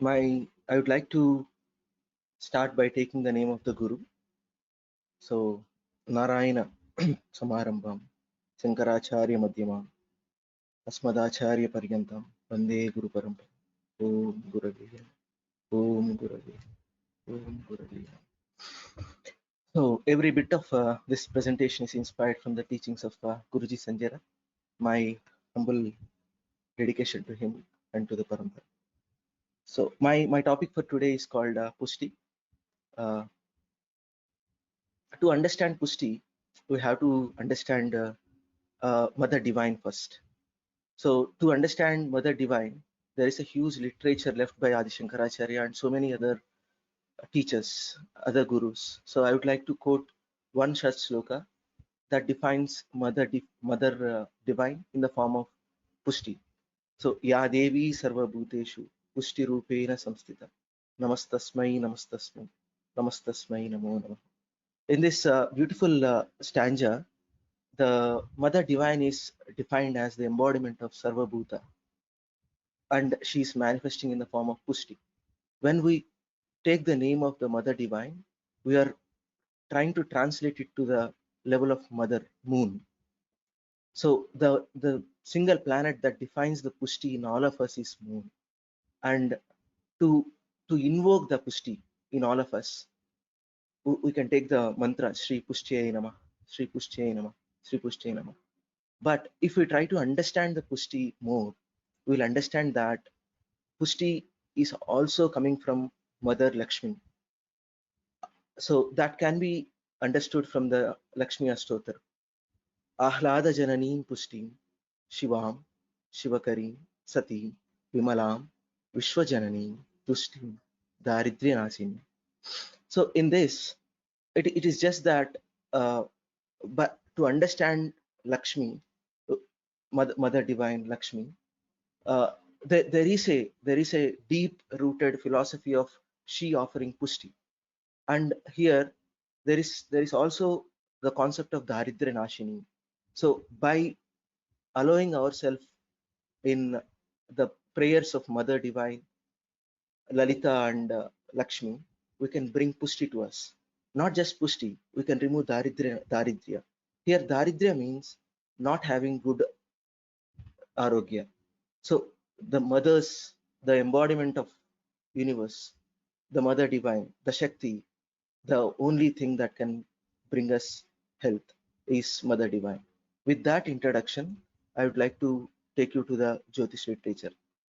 I would like to start by taking the name of the Guru. So, Narayana Samarambham, Shankaracharya Madhyamam, Asmadacharya Paryantam, Vande Guru Parampara. Om Gurave, Om Gurave, Om Gurave. So, every bit of this presentation is inspired from the teachings of Guruji Sanjara, my humble dedication to him and to the Parampara. So, my topic for today is called Pushti. Uh, to understand Pushti, we have to understand Mother Divine first. So to understand Mother Divine, there is a huge literature left by Adi Shankaracharya and so many other teachers, other gurus. So I would like to quote one such sloka that defines Mother Divine in the form of Pushti. So Ya Devi Sarva Bhuteshu Pushti Rupena Samstita Namastasmai Namastasmai Namastasmai Namo Namah. In this beautiful stanza, the Mother Divine is defined as the embodiment of Sarva Bhuta, and she is manifesting in the form of Pushti. When we take the name of the Mother Divine, we are trying to translate it to the level of Mother Moon. So the single planet that defines the Pushti in all of us is Moon. And to to invoke the Pushti in all of us, we can take the mantra Sri Pushtyay Namah, Sri Pushtyay Namah, Sri Pushtyay Namah. But if we try to understand the Pushti more, we'll understand that Pushti is also coming from Mother Lakshmi. So that can be understood from the Lakshmi Astotra. Ahlada Jananim Pushtim, Shivam, Shivakarim, Satim, Vimalam, Vishwajananim, Pushtim, Daridryanasini. So in this, it is just that, but to understand Lakshmi, Mother Divine Lakshmi, uh, there is a deep rooted philosophy of she offering pushti, and here there is also the concept of daridra nashini. So by allowing ourselves in the prayers of Mother Divine Lalita and Lakshmi, we can bring pushti to us. Not just pushti, we can remove daridrya. Here daridrya means not having good arogya. So the mothers, the embodiment of universe, the Mother Divine, the Shakti, the only thing that can bring us health is Mother Divine. With that introduction, I would like to take you to the Jyotish literature.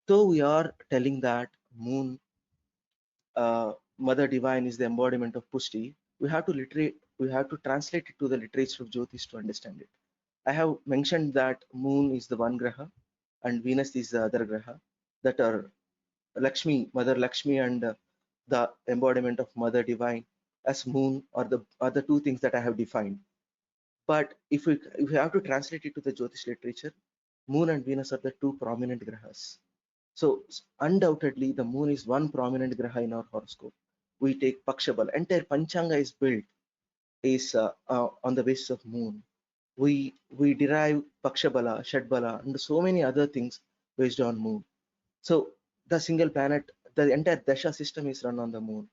So we are telling that moon, Mother Divine is the embodiment of Pushti. We have to translate it to the literature of Jyotish to understand it. I have mentioned that moon is the one graha and Venus is the other graha, that are Lakshmi, Mother Lakshmi, and the embodiment of Mother Divine as moon are the two things that I have defined. But if we have to translate it to the Jyotish literature, moon and Venus are the two prominent grahas. So undoubtedly, the moon is one prominent graha in our horoscope. We take Pakshabala. Entire Panchanga is built on the basis of moon. We derive Pakshabala, Shadbala, and so many other things based on moon. So the single planet, the entire Dasha system is run on the moon.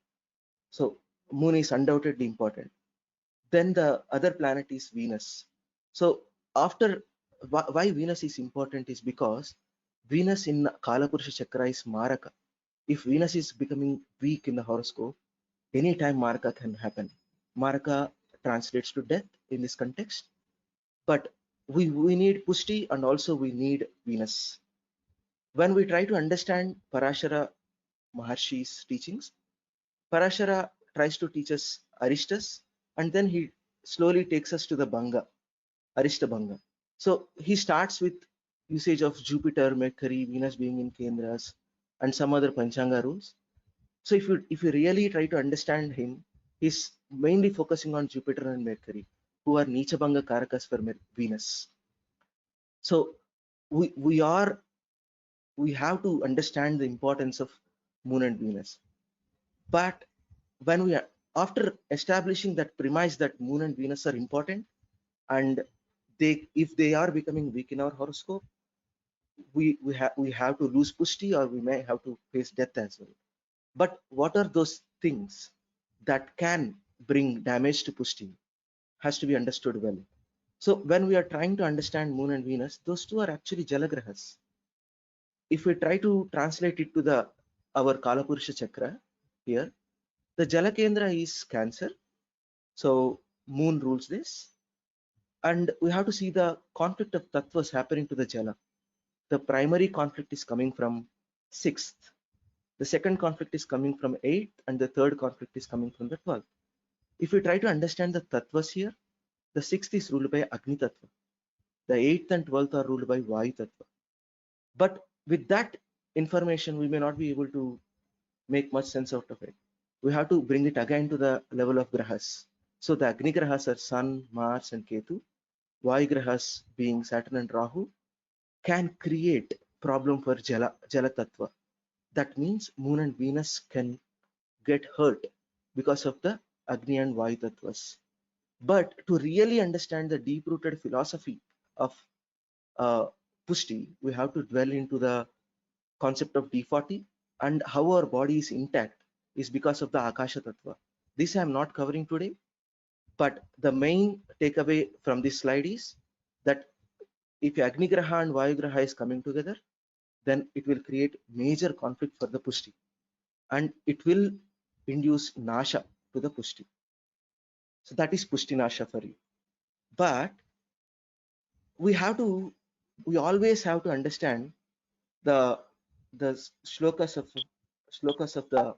So moon is undoubtedly important. Then the other planet is Venus. So after, why Venus is important is because Venus in Kalapurusha Chakra is Maraka. If Venus is becoming weak in the horoscope, anytime Maraka can happen. Maraka translates to death in this context. But we need Pushti and also we need Venus. When we try to understand Parashara Maharshi's teachings, Parashara tries to teach us Aristas, and then he slowly takes us to the Banga, Arista Banga. So he starts with usage of Jupiter, Mercury, Venus being in Kendras, and some other Panchanga rules. So if you really try to understand him, he's mainly focusing on Jupiter and Mercury, who are Nicha Banga Karakas for Venus. So we have to understand the importance of Moon and Venus. But when we are, after establishing that premise that Moon and Venus are important, and if they are becoming weak in our horoscope, we have to lose Pushti, or we may have to face death as well. But what are those things that can bring damage to Pushti has to be understood well. So when we are trying to understand Moon and Venus, those two are actually Jalagrahas. If we try to translate it to the our Kalapurusha chakra here, the Jalakendra is Cancer. So Moon rules this. And we have to see the conflict of tattvas happening to the Jala. The primary conflict is coming from 6th. The second conflict is coming from 8th, and the third conflict is coming from the 12th. If we try to understand the tattvas here, the 6th is ruled by Agni Tattva. The 8th and 12th are ruled by Vayu Tattva. But with that information, we may not be able to make much sense out of it. We have to bring it again to the level of Grahas. So the Agni Grahas are Sun, Mars, and Ketu. Vayu Grahas, being Saturn and Rahu, can create problem for Jala Tattva. That means Moon and Venus can get hurt because of the Agni and Vayu Tattvas. But to really understand the deep-rooted philosophy of Pushti, we have to dwell into the concept of D40, and how our body is intact is because of the Akasha Tattva. This I am not covering today, but the main takeaway from this slide is that if Agni Graha and Vayu Graha is coming together, then it will create major conflict for the Pushti, and it will induce Nasha to the Pushti. So that is Pushti Nasha for you. But we always have to understand the shlokas of the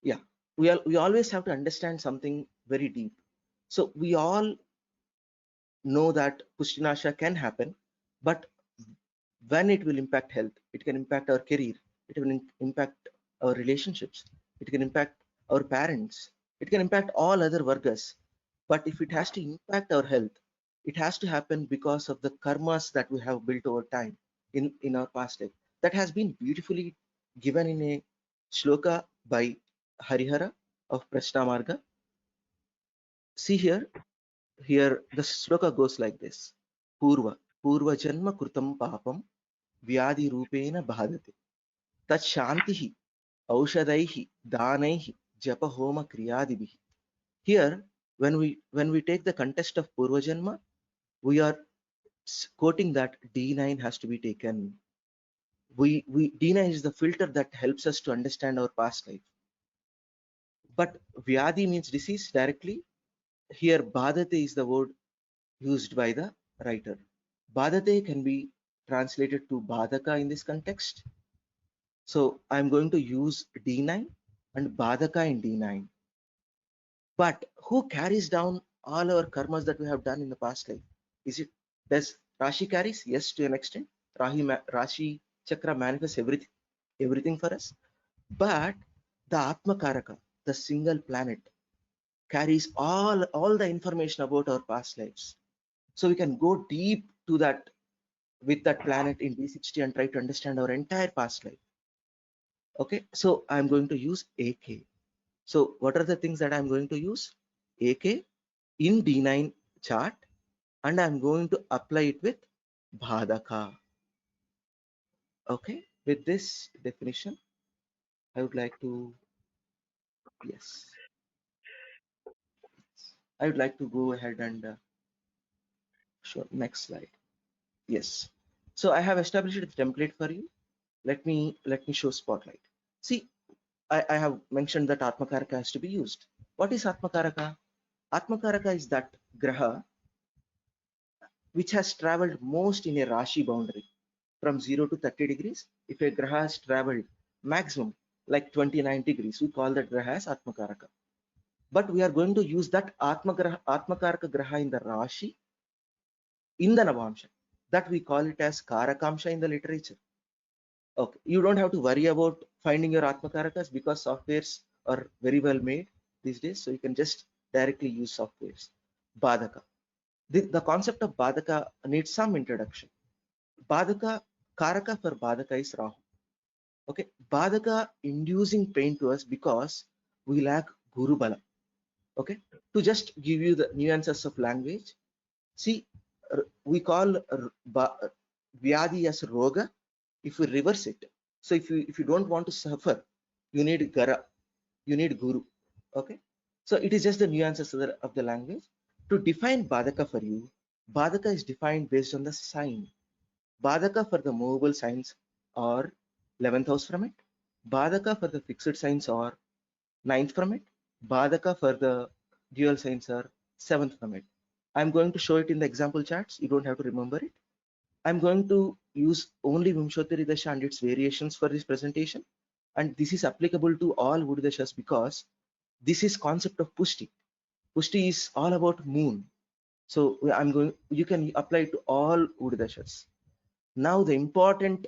yeah, we always have to understand something very deep. So we all know that Pushtinasha can happen, but when it will impact health, it can impact our career, it will impact our relationships, it can impact our parents, it can impact all other vargas. But if it has to impact our health, it has to happen because of the karmas that we have built over time in our past life. That has been beautifully given in a shloka by Harihara of Prashnamarga. See here, the shloka goes like this: Purva Janma Krutam Papam Vyadi Rupena Bhadate Tat Shantihi Aushadaihi Danaihi Japa Homa Kriyadibihi. Here, when we take the context of Purva Janma, we are quoting that D9 has to be taken. D9 is the filter that helps us to understand our past life. But Vyadi means disease directly. Here, Bhadate is the word used by the writer. Bhadate can be translated to Bhadaka in this context. So I'm going to use D9 and Bhadaka in D9. But who carries down all our karmas that we have done in the past life? Does Rashi carries? Yes, to an extent. Rashi Chakra manifests everything for us. But the Atmakaraka, the single planet, carries all the information about our past lives. So we can go deep to that with that planet in D60 and try to understand our entire past life. Okay, so I'm going to use AK. So what are the things that I'm going to use? AK in D9 chart, and I'm going to apply it with Bhadaka. Okay, with this definition, I would like to, yes, I would like to go ahead and show next slide. Yes. So I have established a template for you. Let me show spotlight. See, I have mentioned that Atmakaraka has to be used. What is Atmakaraka? Atmakaraka is that graha which has traveled most in a Rashi boundary from 0 to 30 degrees. If a graha has traveled maximum like 29 degrees, we call that graha as Atmakaraka. But we are going to use that Atmakaraka graha in the Rashi in the Navamsha. That we call it as Karakamsha in the literature. Okay, you don't have to worry about finding your Atmakarakas because softwares are very well made these days. So you can just directly use softwares. Bhadaka. The concept of Bhadaka needs some introduction. Bhadaka, Karaka for Bhadaka is Rahu. Okay, Bhadaka inducing pain to us because we lack Guru Bala. Okay, to just give you the nuances of language, see, we call Vyadi as Roga. If we reverse it, so if you don't want to suffer, you need Gara, you need Guru. Okay, so it is just the nuances of the language. To define Badaka for you, Badaka is defined based on the sign. Badaka for the movable signs are 11th house from it. Badaka for the fixed signs are 9th from it. Badaka for the dual signs are 7th from it. I'm going to show it in the example charts. You don't have to remember it. I'm going to use only Vimshottari Dasha and its variations for this presentation. And this is applicable to all Voodoo Dashas because this is concept of Pushti. Pushti is all about moon. So you can apply it to all Voodoo Dashas. Now the important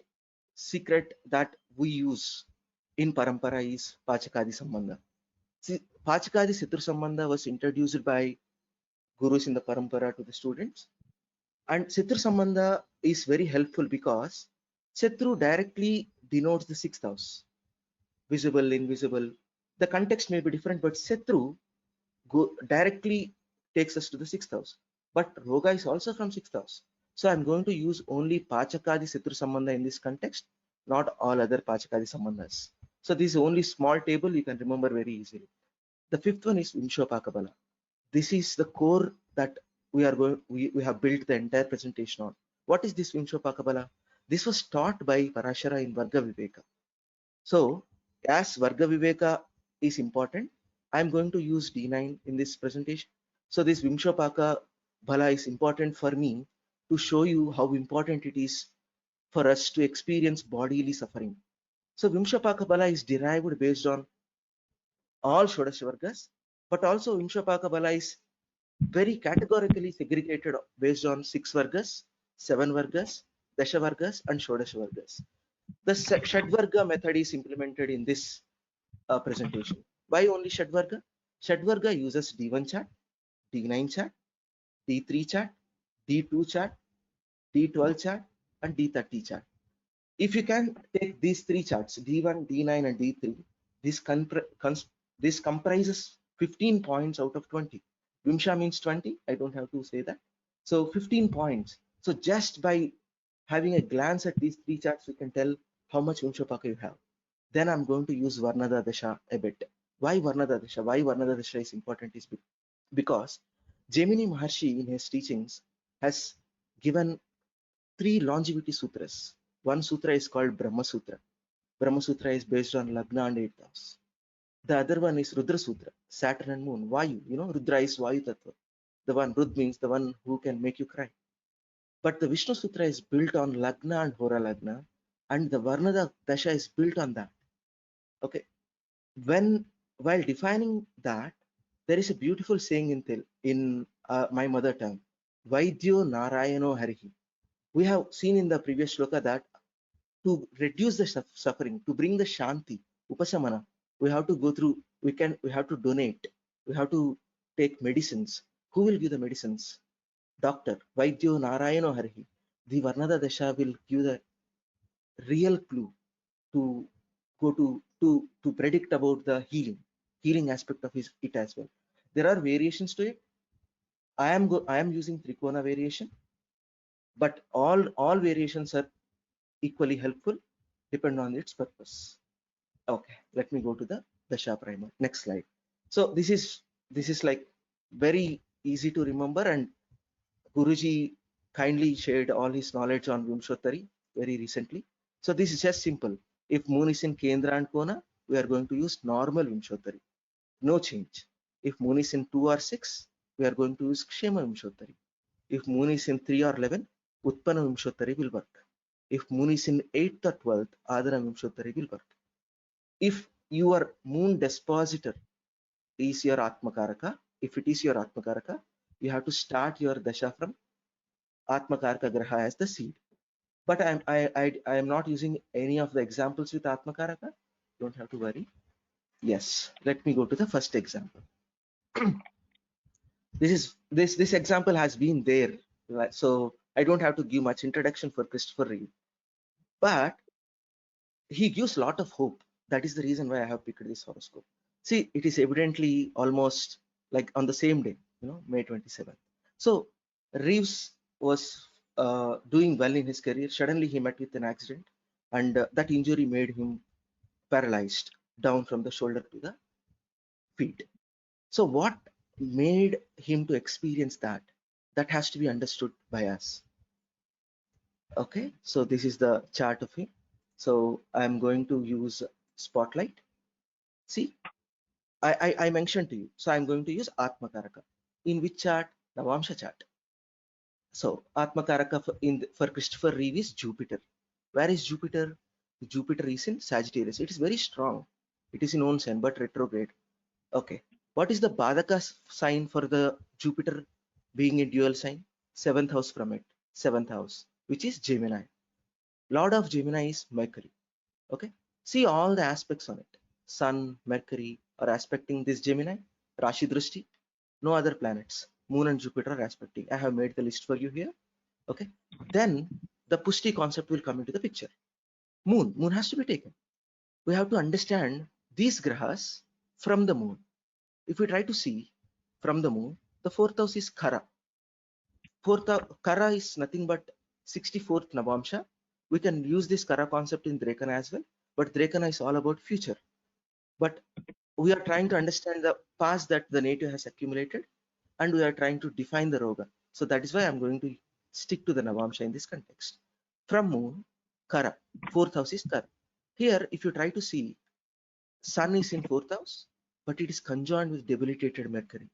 secret that we use in Parampara is Pachakadi Sambandha. See, Pachakadi Sitru Sambandha was introduced by gurus in the Parampara to the students. And Sitru Sambandha is very helpful because Sitru directly denotes the sixth house. Visible, invisible. The context may be different, but Sitru directly takes us to the sixth house. But Roga is also from sixth house. So I'm going to use only Pachakadi Sitru Sambandha in this context, not all other Pachakadi Sambandhas. So this is only small table you can remember very easily. The fifth one is Vimsopaka Bala. This is the core that we have built the entire presentation on. What is this Vimsopaka Bala? This was taught by Parashara in Varga Viveka. So as Varga Viveka is important, I'm going to use D9 in this presentation. So this Vimsopaka Bala is important for me to show you how important it is for us to experience bodily suffering. So Vimsopaka Bala is derived based on all Shodasha Vargas, but also Vimsopaka Bala is very categorically segregated based on 6 Vargas, 7 Vargas, Dasha Vargas, and Shodasha Vargas. The Shadvarga method is implemented in this presentation. Why only Shadvarga? Shadvarga uses D1 chart, D9 chart, D3 chart, D2 chart, D12 chart, and D30 chart. If you can take these 3 charts, D1, D9, and D3, this comprises 15 points out of 20. Vimsha means 20. I don't have to say that. So 15 points. So just by having a glance at these 3 charts, we can tell how much Vimsopaka you have. Then I'm going to use Varnada Dasha a bit. Why Varnada Dasha? Why Varnada Dasha is important is because Jaimini Maharshi in his teachings has given 3 longevity sutras. One sutra is called Brahma Sutra. Brahma Sutra is based on Lagna and 8th house. The other one is Rudra Sutra, Saturn and Moon, Vayu. You know, Rudra is Vayu Tattva. The one, Rud means the one who can make you cry. But the Vishnu Sutra is built on Lagna and Hora Lagna, and the Varnada Dasha is built on that. Okay. While defining that, there is a beautiful saying in my mother tongue, Vaidyo Narayano Harihi. We have seen in the previous shloka that to reduce the suffering, to bring the Shanti, Upasamana, we have to go through, we have to donate, we have to take medicines. Who will give the medicines? Doctor, Vaidyo Narayano Harihi. The Varnada Dasha will give the real clue to go to predict about the healing aspect of it as well. There are variations to it. I am using Trikona variation, but all variations are equally helpful, depend on its purpose. Okay, let me go to the Dasha primer. Next slide. So this is like very easy to remember, and Guruji kindly shared all his knowledge on Vimshottari very recently. So this is just simple. If moon is in Kendra and Kona, we are going to use normal Vimshottari. No change. If moon is in 2 or 6, we are going to use Kshema Vimshottari. If moon is in 3 or 11, Utpana Vimshottari will work. If moon is in 8th or 12th, Adana Vimshottari will work. If your moon dispositor is your Atmakaraka, if it is your Atmakaraka, you have to start your Dasha from Atmakaraka Graha as the seed. But I am not using any of the examples with Atmakaraka. Don't have to worry. Yes, let me go to the first example. This example has been there, so I don't have to give much introduction for Christopher Reeve, but he gives a lot of hope. That is the reason why I have picked this horoscope. See, it is evidently almost like on the same day, May 27th. So Reeves was doing well in his career. Suddenly he met with an accident, and that injury made him paralyzed down from the shoulder to the feet. So what made him to experience that? That has to be understood by us. Okay, so this is the chart of him. So I'm going to use spotlight. See, I mentioned to you. So I'm going to use Atmakaraka. In which chart? Navamsha chart. So Atmakaraka for Christopher Reeve is Jupiter. Where is Jupiter? Jupiter is in Sagittarius. It is very strong. It is in own sign, but retrograde. Okay. What is the Bhadaka sign for the Jupiter being in dual sign? Seventh house from it. Seventh house, which is Gemini. Lord of Gemini is Mercury. Okay. See all the aspects on it. Sun, Mercury are aspecting this Gemini. Rashi Drishti. No other planets. Moon and Jupiter are aspecting. I have made the list for you here. Okay. Then the Pushti concept will come into the picture. Moon has to be taken. We have to understand these grahas from the moon. If we try to see from the moon, the fourth house is Kara. Kara is nothing but 64th Navamsha. We can use this Kara concept in Drekana as well, but Drekana is all about future. But we are trying to understand the past that the native has accumulated, and we are trying to define the Roga. So that is why I'm going to stick to the Navamsha in this context. From moon, Kara, fourth house is Kara. Here, if you try to see, Sun is in fourth house, but it is conjoined with debilitated Mercury.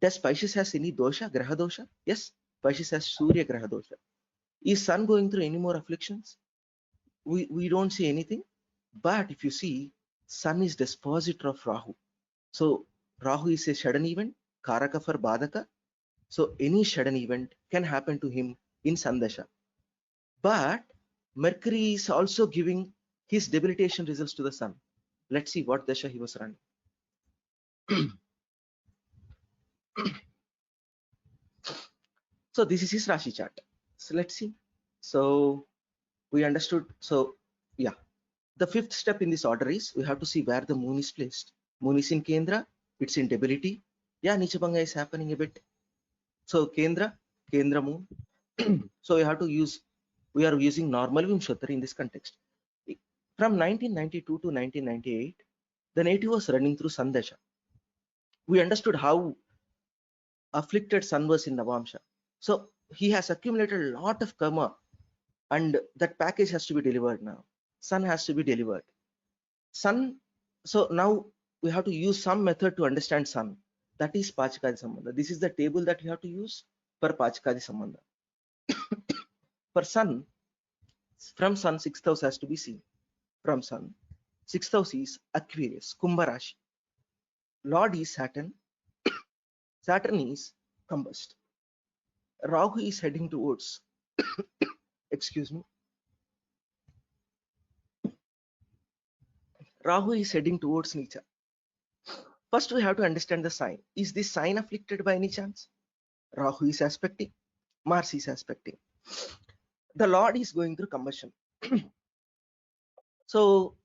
Does Pisces has any dosha, graha dosha? Yes, Pisces has Surya graha dosha. Is Sun going through any more afflictions? We don't see anything. But if you see, Sun is dispositor of Rahu. So Rahu is a sudden event, Karaka for Bhadaka. So any sudden event can happen to him in Sandasha. But Mercury is also giving his debilitation results to the Sun. Let's see what Dasha he was running. So this is his Rashi chart. So let's see. So we understood. So yeah, the fifth step in this order is we have to see where the moon is placed. Moon is in Kendra, it's in debility. Yeah, Nichabanga is happening a bit. So Kendra moon. So we have to use, we are using normal Vimshottari in this context. From 1992 to 1998, the native was running through Sandasha. We understood how afflicted Sun was in Navamsha. So he has accumulated a lot of karma, and that package has to be delivered now. Sun has to be delivered. Sun, so now we have to use some method to understand Sun. That is Pachakadi Sambandha. This is the table that we have to use for Pachakadi Sambandha. For Sun, from Sun, sixth house has to be seen. From Sun, sixth house is Aquarius, Kumbha Rashi. Lord is Saturn. Saturn is combust. Rahu is heading towards, excuse me. Rahu is heading towards Nicha. First, we have to understand the sign. Is this sign afflicted by any chance? Rahu is aspecting, Mars is aspecting. The Lord is going through combustion. So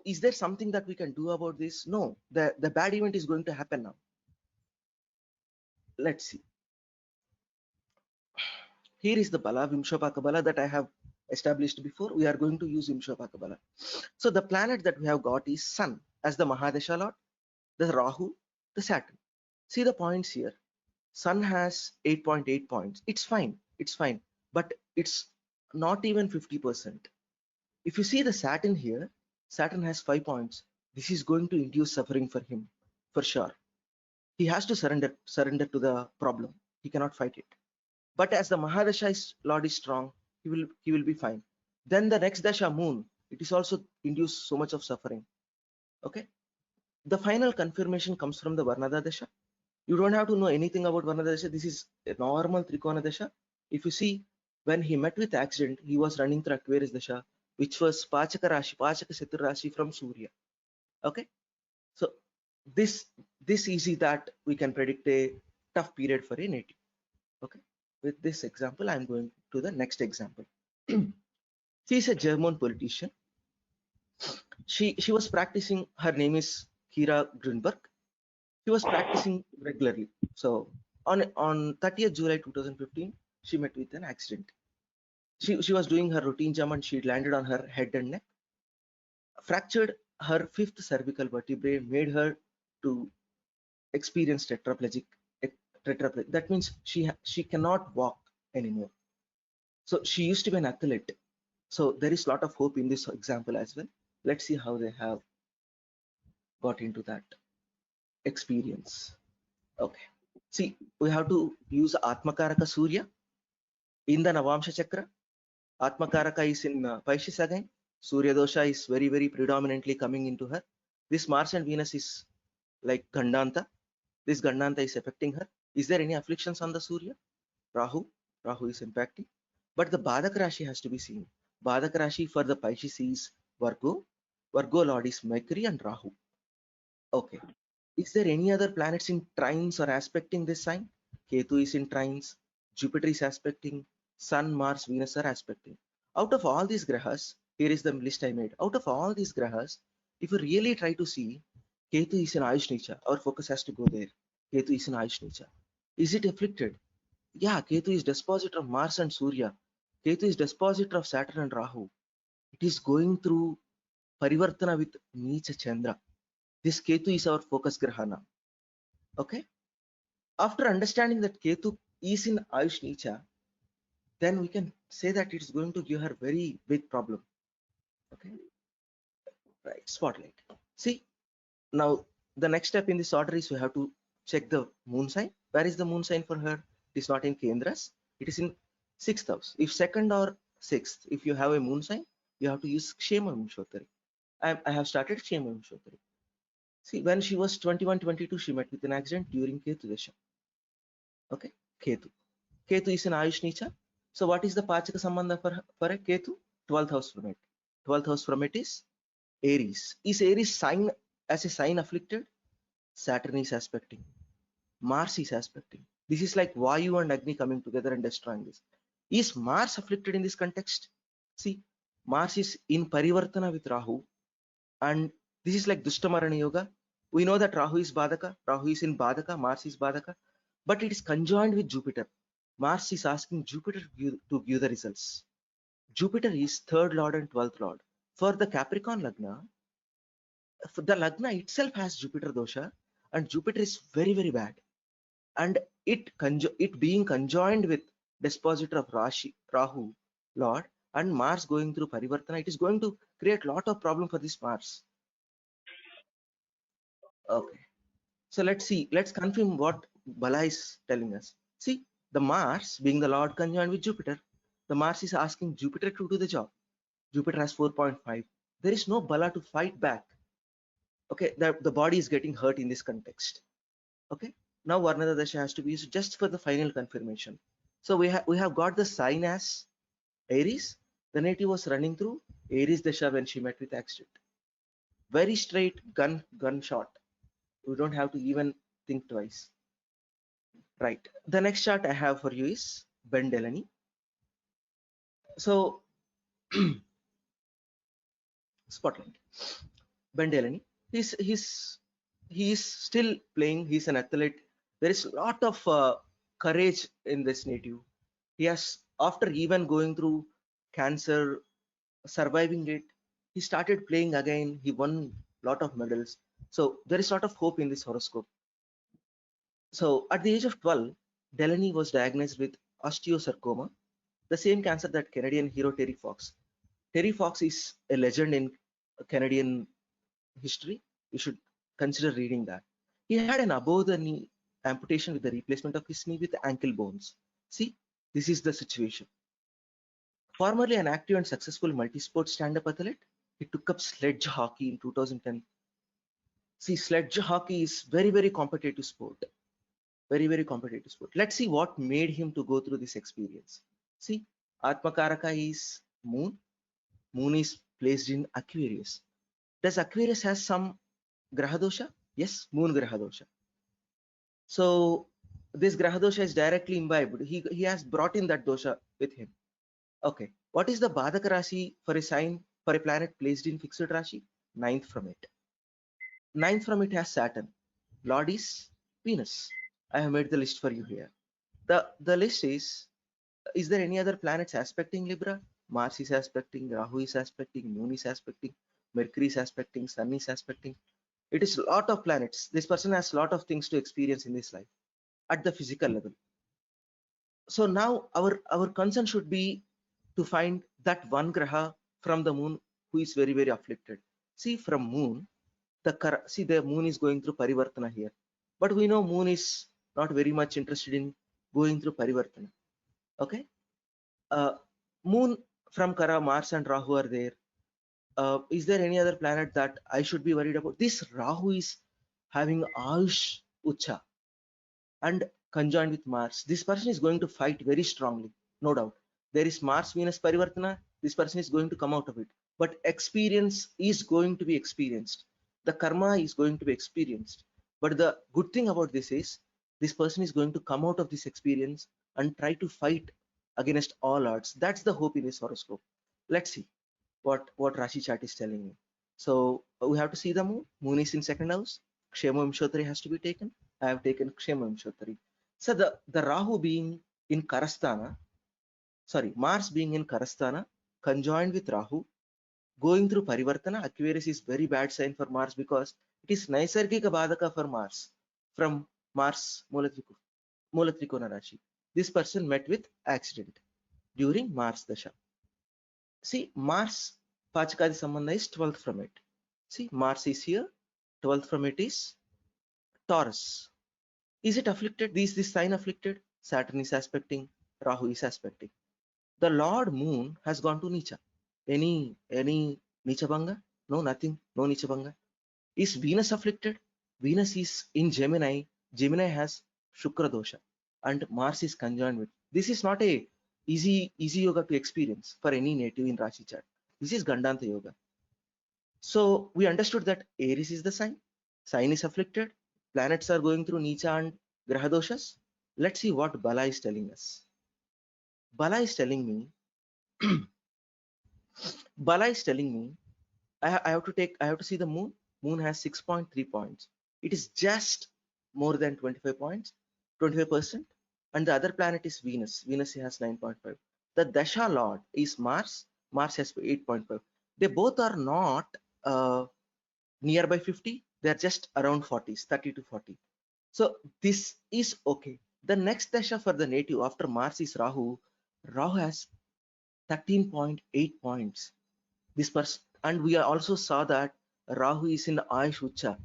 is there something that we can do about this? No, the bad event is going to happen now. Let's see. Here is the Bala, Vimsopaka Bala that I have established before. We are going to use Vimsopaka Bala. So the planet that we have got is Sun as the Mahadasha Lord, the Rahu, the Saturn. See the points here. Sun has 8.8 points. It's fine. It's fine. But it's not even 50%. If you see the Saturn here, Saturn has 5 points. This is going to induce suffering for him, for sure. He has to surrender to the problem. He cannot fight it. But as the Mahadasha Lord is strong, he will be fine. Then the next Dasha Moon, it is also induce so much of suffering. Okay. The final confirmation comes from the Varnada Dasha. You don't have to know anything about Varnada Dasha. This is a normal Trikona Dasha. If you see, when he met with the accident, he was running through Aquarius Dasha, which was Pachaka Rashi, Pachaka Satur Rashi from Surya. Okay. So this easy that we can predict a tough period for a native. Okay. With this example, I'm going to the next example. She is a German politician. She was practicing. Her name is Kira Grünberg. She was practicing regularly. So on 30th July 2015, she met with an accident. She was doing her routine jump and she landed on her head and neck, fractured her fifth cervical vertebrae, made her to experience tetraplegic. That means she cannot walk anymore. So she used to be an athlete. So there is a lot of hope in this example as well. Let's see how they have got into that experience. Okay. See, we have to use Atmakaraka Surya in the Navamsha Chakra. Atmakaraka is in Pisces again. Surya dosha is very, very predominantly coming into her. This Mars and Venus is like Gandanta. This Gandanta is affecting her. Is there any afflictions on the Surya? Rahu. Rahu is impacting. But the Bhadaka Rashi has to be seen. Bhadaka Rashi for the Pisces is Virgo. Virgo Lord is Mercury and Rahu. Okay. Is there any other planets in trines or aspecting this sign? Ketu is in trines. Jupiter is aspecting. Sun, Mars, Venus are aspecting. Out of all these grahas, here is the list I made. Out of all these grahas, if you really try to see, Ketu is in Ayush Nicha. Our focus has to go there. Ketu is in Ayush Nicha. Is it afflicted? Yeah, Ketu is dispositor of Mars and Surya. Ketu is dispositor of Saturn and Rahu. It is going through Parivartana with Neecha Chandra. This Ketu is our focus grahana. Okay. After understanding that Ketu is in Ayush Nicha, then we can say that it's going to give her very big problem. Okay. Right. Spotlight. See, now the next step in this order is we have to check the moon sign. Where is the moon sign for her? It is not in Kendras. It is in sixth house. If second or sixth, if you have a moon sign, you have to use Kshema Vimshottari. I have started Kshema Vimshottari. See, when she was 21, 22, she met with an accident during Ketu Dasha. Okay, Ketu. Ketu is in Ayush Nicha. So what is the Pachaka Sambandha for a Ketu? 12th house from it. 12th house from it is Aries. Is Aries sign as a sign afflicted? Saturn is aspecting. Mars is aspecting. This is like Vayu and Agni coming together and destroying this. Is Mars afflicted in this context? See, Mars is in Parivartana with Rahu, and this is like Dushtamarana Yoga. We know that Rahu is Bhadaka, Rahu is in Bhadaka, Mars is Bhadaka, but it is conjoined with Jupiter. Mars is asking Jupiter to give the results. Jupiter is third lord and 12th lord. For the Capricorn Lagna, the Lagna itself has Jupiter dosha, and Jupiter is very, very bad. And it being conjoined with dispositor of Rahu, Lord, and Mars going through Parivartana, it is going to create a lot of problem for this Mars. Okay. So let's see, let's confirm what Bala is telling us. See, the Mars being the Lord conjoined with Jupiter, the Mars is asking Jupiter to do the job. Jupiter has 4.5. There is no Bala to fight back. Okay, the body is getting hurt in this context. Okay, now Varnada Dasha has to be used just for the final confirmation. So we have got the sign as Aries. The native was running through Aries Dasha when she met with accident. Very straight gunshot. We don't have to even think twice. Right. The next chart I have for you is Ben Delany. So spotlight. Ben Delany. He's still playing. He's an athlete. There is a lot of courage in this native. He has, after even going through cancer, surviving it, he started playing again. He won a lot of medals. So there is a lot of hope in this horoscope. So at the age of 12, Delany was diagnosed with osteosarcoma, the same cancer that Canadian hero Terry Fox. Terry Fox is a legend in Canadian history. You should consider reading that. He had an above the knee amputation with the replacement of his knee with ankle bones. See, this is the situation. Formerly an active and successful multi-sport stand-up athlete, he took up sledge hockey in 2010. See, sledge hockey is very, very competitive sport. Very, very competitive sport. Let's see what made him to go through this experience. See, Atmakaraka is moon. Moon is placed in Aquarius. Does Aquarius has some graha dosha? Yes, moon graha dosha. So this graha dosha is directly imbibed. He has brought in that dosha with him. Okay. What is the Bhadaka Rashi for a sign, for a planet placed in fixed Rashi? Ninth from it. Ninth from it has Saturn. Lord is Venus. I have made the list for you here. The list is Is there any other planets aspecting Libra? Mars is aspecting, Rahu is aspecting, Moon is aspecting, Mercury is aspecting, Sun is aspecting. It is a lot of planets. This person has a lot of things to experience in this life at the physical level. So now our concern should be to find that one graha from the moon who is very, very afflicted. See, from moon, the moon is going through parivartana here, but we know moon is not very much interested in going through parivartana. Okay, uh, moon from Kara, Mars and Rahu are there. Is there any other planet that I should be worried about? This Rahu is having Ayush Ucha and conjoined with Mars. This person is going to fight very strongly, no doubt. There is Mars Venus Parivartana. This person is going to come out of it, but experience is going to be experienced. The karma is going to be experienced. But the good thing about this is this person is going to come out of this experience and try to fight against all odds. That's the hope in this horoscope. Let's see what Rashi chart is telling me. So we have to see the moon. Moon is in second house. Kshema Vimshottari has to be taken. I have taken Kshema Vimshottari. So the Rahu being in Karasthana, sorry, Mars being in Karasthana, conjoined with Rahu, going through Parivartana. Aquarius is very bad sign for Mars because it is Naisargika Bhadaka for Mars from Mars Mulatrikona Rashi. This person met with accident during Mars Dasha. See, Mars Pachakadi Sambandha is 12th from it. See, Mars is here, 12th from it is Taurus. Is it afflicted? Is this sign afflicted? Saturn is aspecting, Rahu is aspecting. The Lord Moon has gone to Nicha. Any Nicha Bhanga? No, nothing. No Nicha Bhanga. Is Venus afflicted? Venus is in Gemini. Gemini has Shukra dosha, and Mars is conjoined with. This is not a easy yoga to experience for any native in Rashi chart. This is Gandanta yoga. So we understood that Aries is the sign. Sign is afflicted. Planets are going through Nicha and Graha doshas. Let's see what Bala is telling us. Bala is telling me. Bala is telling me I have to see the moon. Moon has 6.3 points. It is just more than 25 points, 25%. And the other planet is Venus. Venus has 9.5. The Dasha Lord is Mars. Mars has 8.5. They both are not nearby 50. They are just around 40s, 30 to 40. So this is okay. The next Dasha for the native after Mars is Rahu. Rahu has 13.8 points. This person, and we also saw that Rahu is in Ayush Ucha.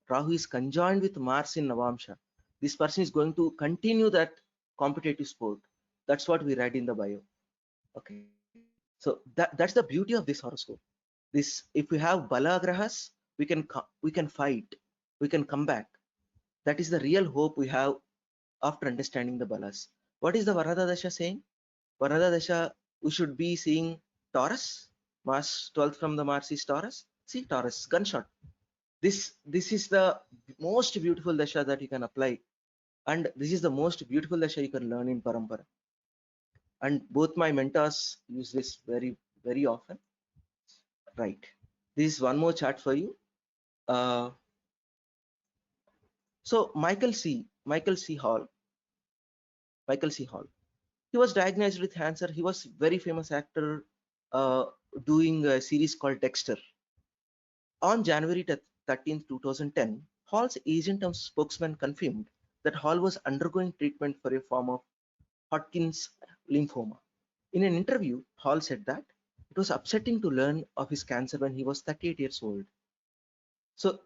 Rahu is conjoined with Mars in Navamsha. This person is going to continue that competitive sport. That's what we read in the bio. Okay, so that's the beauty of this horoscope. This, if we have Bala Grahas, we can fight, we can come back. That is the real hope we have after understanding the Balas. What is the Varnada Dasha saying? Varnada Dasha, we should be seeing Taurus. Mars 12th from the Mars is Taurus. See, Taurus, gunshot. This is the most beautiful dasha that you can apply, and this is the most beautiful dasha you can learn in Parampara. And both my mentors use this very, very often. Right. This is one more chart for you. So Michael C. Hall. He was diagnosed with cancer. He was very famous actor doing a series called Dexter. On January 13th, 2010, Hall's agent and spokesman confirmed that Hall was undergoing treatment for a form of Hodgkin's lymphoma. In an interview, Hall said that it was upsetting to learn of his cancer when he was 38 years old. So,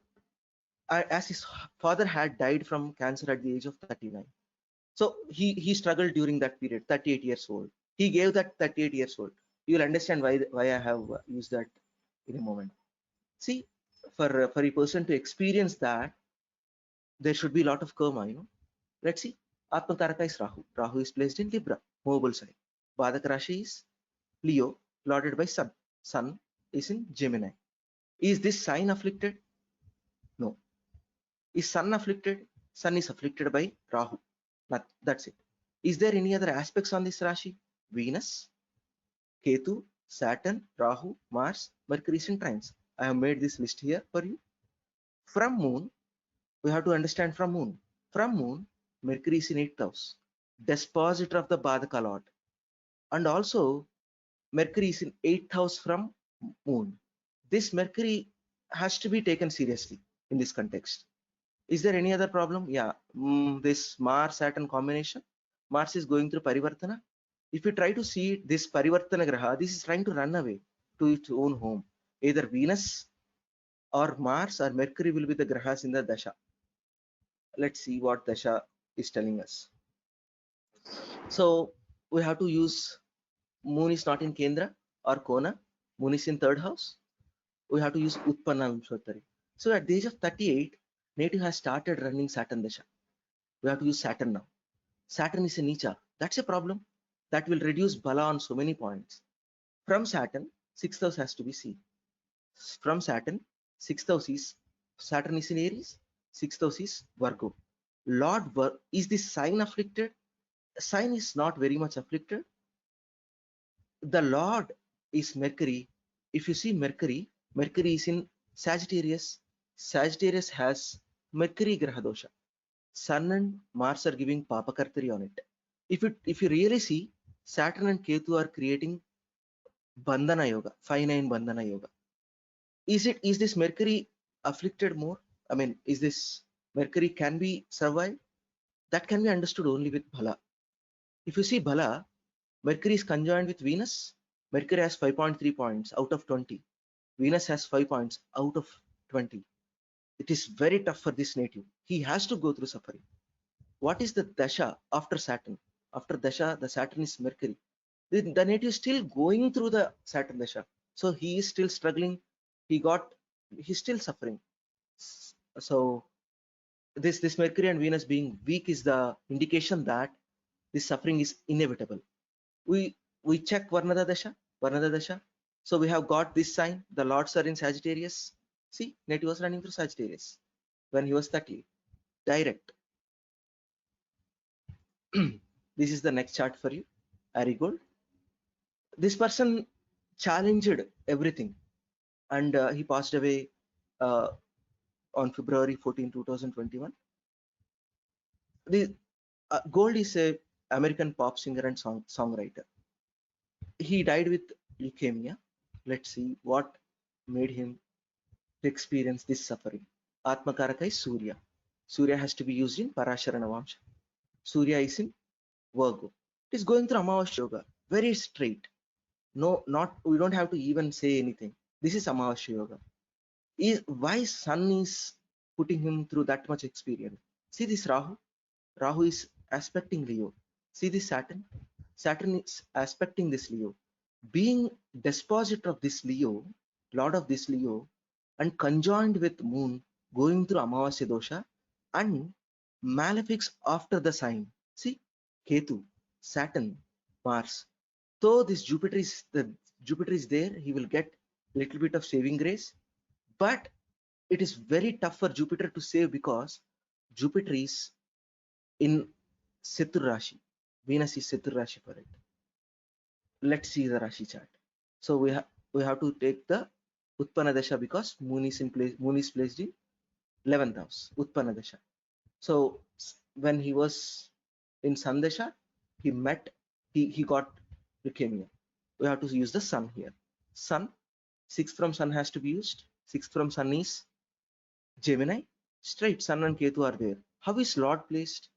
as his father had died from cancer at the age of 39. So he struggled during that period, 38 years old. He gave that 38 years old. You will understand why I have used that in a moment. See, for a person to experience that, there should be a lot of karma, Let's see. Atmakaraka is Rahu. Rahu is placed in Libra, mobile sign. Bhadaka Rashi is Leo, lorded by Sun. Sun is in Gemini. Is this sign afflicted? No. Is Sun afflicted? Sun is afflicted by Rahu. That's it. Is there any other aspects on this Rashi? Venus, Ketu, Saturn, Rahu, Mars, Mercury in trines. I have made this list here for you. From Moon, we have to understand from Moon. From Moon, Mercury is in 8th house, dispositor of the Bhadaka Lord. And also Mercury is in 8th house from Moon. This Mercury has to be taken seriously in this context. Is there any other problem? Yeah, this Mars Saturn combination. Mars is going through Parivartana. If you try to see this Parivartana Graha, this is trying to run away to its own home. Either Venus or Mars or Mercury will be the Grahas in the Dasha. Let's see what Dasha is telling us. So we have to use Moon is not in Kendra or Kona. Moon is in 3rd house. We have to use Utpanna Vimshottari. So at the age of 38, native has started running Saturn Dasha. We have to use Saturn now. Saturn is a Nicha. That's a problem. That will reduce Bala on so many points. From Saturn, 6th house has to be seen. From Saturn, 6th house is Saturn is in Aries, 6th house is Virgo. Lord is this sign afflicted? Sign is not very much afflicted. The Lord is Mercury. If you see Mercury, Mercury is in Sagittarius. Sagittarius has Mercury Graha Dosha. Sun and Mars are giving Papakartari on it. If you really see, Saturn and Ketu are creating Bandhana Yoga, 5-9 Bandhana Yoga. Is this Mercury afflicted more? I mean, is this Mercury can be survived? That can be understood only with Bhala. If you see Bhala, Mercury is conjoined with Venus. Mercury has 5.3 points out of 20. Venus has 5 points out of 20. It is very tough for this native. He has to go through suffering. What is the Dasha after Saturn? After Dasha, the Saturn is Mercury. The native is still going through the Saturn Dasha. So he is still struggling. He's still suffering. So this Mercury and Venus being weak is the indication that this suffering is inevitable. We check Varnada Dasha. So we have got this sign. The lords are in Sagittarius. See, native was running through Sagittarius when he was 30. Direct. This is the next chart for you. Arigold. This person challenged everything, and he passed away on February 14, 2021. The Gold is a American pop singer and songwriter. He died with leukemia. Let's see what made him to experience this suffering. Atmakaraka is Surya. Surya has to be used in Parashara Navamsha. Surya is in Virgo. It is going through Amavasya Yoga. Very straight. No, we don't have to even say anything. This is Amavasya Yoga. Why Sun is putting him through that much experience? See this Rahu. Rahu is aspecting Leo. See this Saturn. Saturn is aspecting this Leo. Being dispositor of this Leo, Lord of this Leo, and conjoined with Moon, going through Amavasya Dosha, and malefics after the sign. See, Ketu, Saturn, Mars. So this Jupiter is there, he will get little bit of saving grace, but it is very tough for Jupiter to save because Jupiter is in Setur Rashi. Venus is Setur Rashi for it. Let's see the Rashi chart. So we have to take the Utpanna Dasha because Moon is placed in 11th house, Utpanna Dasha. So when he was in Sun Dasha, he got leukemia. We have to use the Sun here. Sun, 6th from Sun has to be used. 6th from Sun is Gemini. Straight Sun and Ketu are there. How is Lord placed?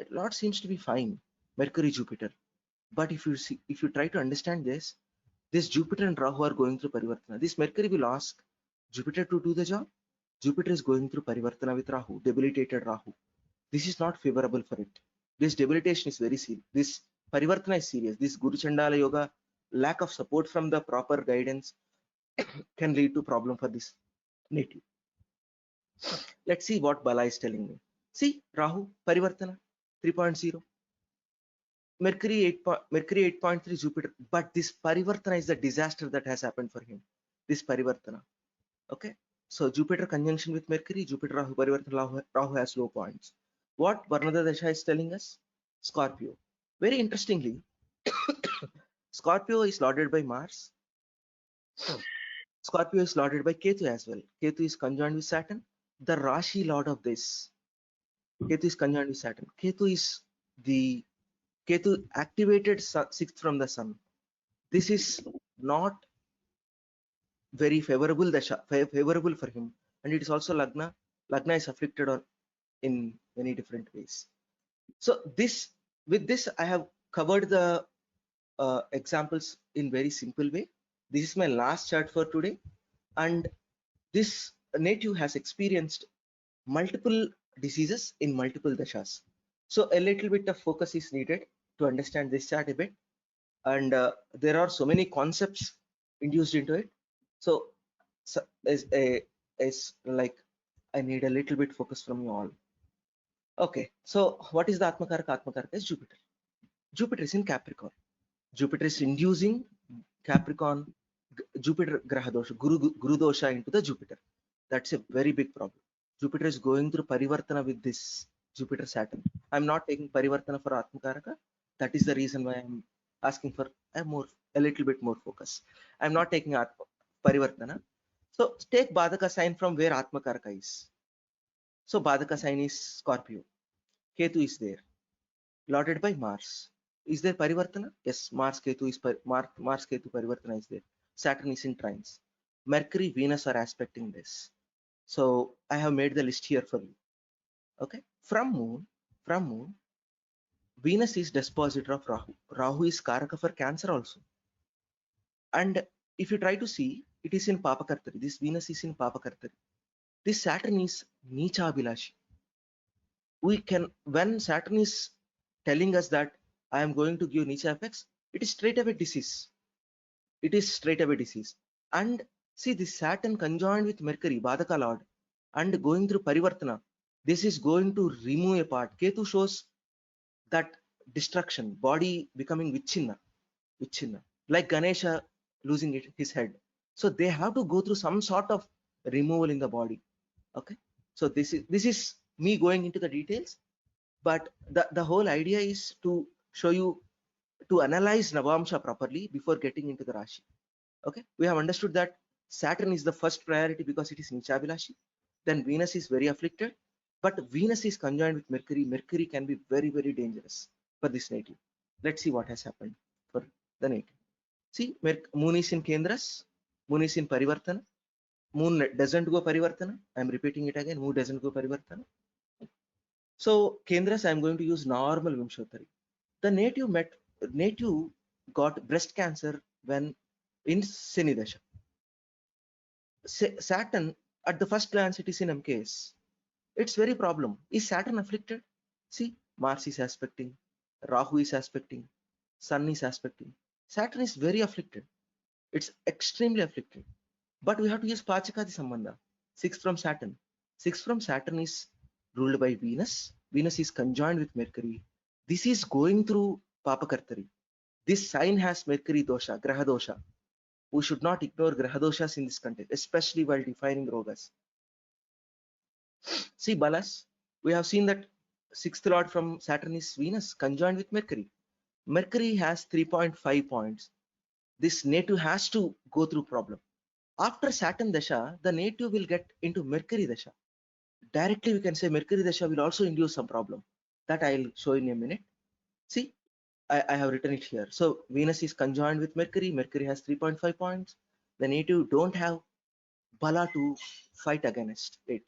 Lord seems to be fine. Mercury, Jupiter. But if you try to understand this Jupiter and Rahu are going through Parivartana. This Mercury will ask Jupiter to do the job. Jupiter is going through Parivartana with Rahu, debilitated Rahu. This is not favorable for it. This debilitation is very serious. This Parivartana is serious. This Guru Chandala Yoga, lack of support from the proper guidance can lead to problem for this native. Let's see what Bala is telling me. See, Rahu, Parivartana, 3.0. Mercury 8.3, Jupiter. But this Parivartana is the disaster that has happened for him. This Parivartana. Okay. So Jupiter conjunction with Mercury, Jupiter Rahu Parivartana, Rahu has low points. What Varnada Dasha is telling us? Scorpio. Very interestingly, Scorpio is lorded by Mars. Scorpio is lorded by Ketu as well. Ketu is conjoined with Saturn. The Rashi lord of this, Ketu is conjoined with Saturn. Ketu Ketu activated sixth from the sun. This is not very favorable dasha, favorable for him, and it is also Lagna. Lagna is afflicted on in many different ways. So with this, I have covered the examples in very simple way. This is my last chart for today, and this native has experienced multiple diseases in multiple dashas. So a little bit of focus is needed to understand this chart a bit, and there are so many concepts induced into it. So, is like I need a little bit focus from you all. Okay, so what is the Atmakaraka? Atmakaraka is Jupiter. Jupiter is in Capricorn. Jupiter is inducing Capricorn, Jupiter Graha Dosha, Guru Dosha into the Jupiter. That's a very big problem. Jupiter is going through Parivartana with this Jupiter Saturn. I'm not taking Parivartana for Atmakaraka. That is the reason why I'm asking for a little bit more focus. I'm not taking Parivartana. So take Bhadaka sign from where Atmakaraka is. So Bhadaka sign is Scorpio. Ketu is there, lorded by Mars. Is there Parivartana? Yes, Mars Ketu is Mars Ketu Parivartana is there. Saturn is in trines. Mercury, Venus are aspecting this. So I have made the list here for you. Okay, from moon, Venus is dispositor of Rahu. Rahu is Karaka for Cancer also. And if you try to see, it is in Papakartari. This Venus is in Papakartari. This Saturn is Nicha Abhilashi. When Saturn is telling us that I am going to give Nicha effects, it is straight away disease. It is straight away disease. And see, this Saturn conjoined with Mercury, Bhadaka Lord, and going through Parivartana, this is going to remove a part. Ketu shows that destruction, body becoming Vichinna, like Ganesha losing his head. So they have to go through some sort of removal in the body. Okay, so this is me going into the details, but the whole idea is to show you to analyze Navamsha properly before getting into the Rashi. Okay, we have understood that Saturn is the first priority because it is Nichabhilashi. Then Venus is very afflicted, but Venus is conjoined with Mercury. Mercury can be very, very dangerous for this native. Let's see what has happened for the native. See, Moon is in Kendras, Moon is in Parivartana. Moon doesn't go Parivartana. I'm repeating it again. Moon doesn't go Parivartana. So Kendras, I'm going to use normal Vimshottari. The native got breast cancer when in Shani Dasha. Saturn, at the first glance, it is in MKS. It's very problem. Is Saturn afflicted? See, Mars is aspecting, Rahu is aspecting, Sun is aspecting. Saturn is very afflicted. It's extremely afflicted. But we have to use Pachakadi Sambandha. 6 from Saturn. 6 from Saturn is ruled by Venus. Venus is conjoined with Mercury. This is going through Papakartari. This sign has Mercury dosha, Graha dosha. We should not ignore Graha doshas in this context, especially while defining rogas. See, Balas, we have seen that 6th lord from Saturn is Venus, conjoined with Mercury. Mercury has 3.5 points. This native has to go through problem. After Saturn Dasha, the native will get into Mercury Dasha. Directly we can say Mercury Dasha will also induce some problem. That I'll show in a minute. See, I have written it here. So Venus is conjoined with Mercury. Mercury has 3.5 points. The native don't have Bala to fight against it.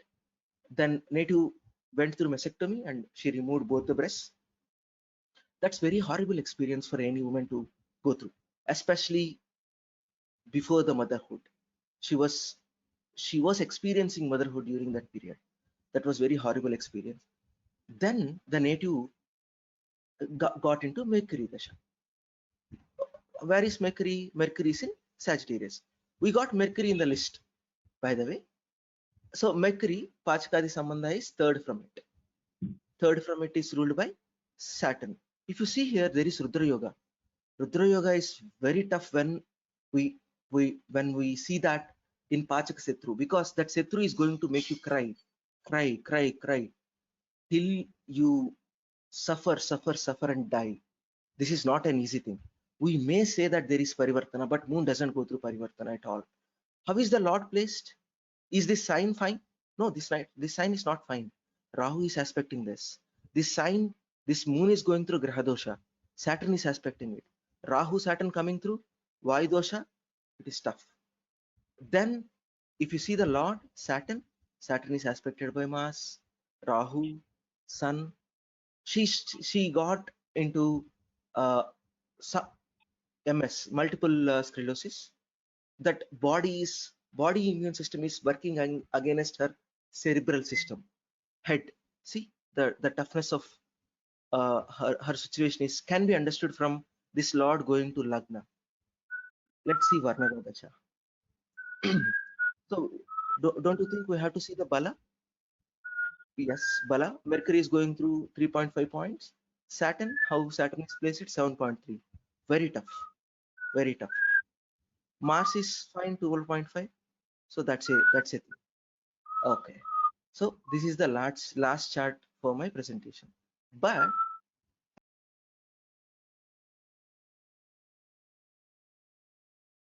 Then native went through mastectomy and she removed both the breasts. That's very horrible experience for any woman to go through, especially before the motherhood. She was experiencing motherhood during that period. That was very horrible experience. Then the native got into Mercury Dasha. Where is Mercury? Mercury is in Sagittarius. We got Mercury in the list, by the way. So Mercury, Pachakadi Sambandha is third from it. Third from it is ruled by Saturn. If you see here, there is Rudra Yoga. Rudra Yoga is very tough when we see that in Pachaka Setru, because that Setru is going to make you cry till you suffer and die. This is not an easy thing. We may say that there is Parivartana, but moon doesn't go through Parivartana at all. How is the Lord placed? Is this sign fine? No, this sign is not fine. Rahu is aspecting this. This moon is going through Graha dosha. Saturn is aspecting it. Rahu Saturn coming through Vayu dosha, it is tough. Then if you see the Lord Saturn, Saturn is aspected by Mars, Rahu, Sun. She got into uh, MS, multiple sclerosis. That body immune system is working against her cerebral system, head. See the toughness of her situation is can be understood from this Lord going to Lagna. Let's see Varnada Dasha. So don't you think we have to see the Bala? Yes, Bala. Mercury is going through 3.5 points. Saturn, how Saturn is placed at 7.3. Very tough. Very tough. Mars is fine, 12.5. So that's it. Okay. So this is the last chart for my presentation. But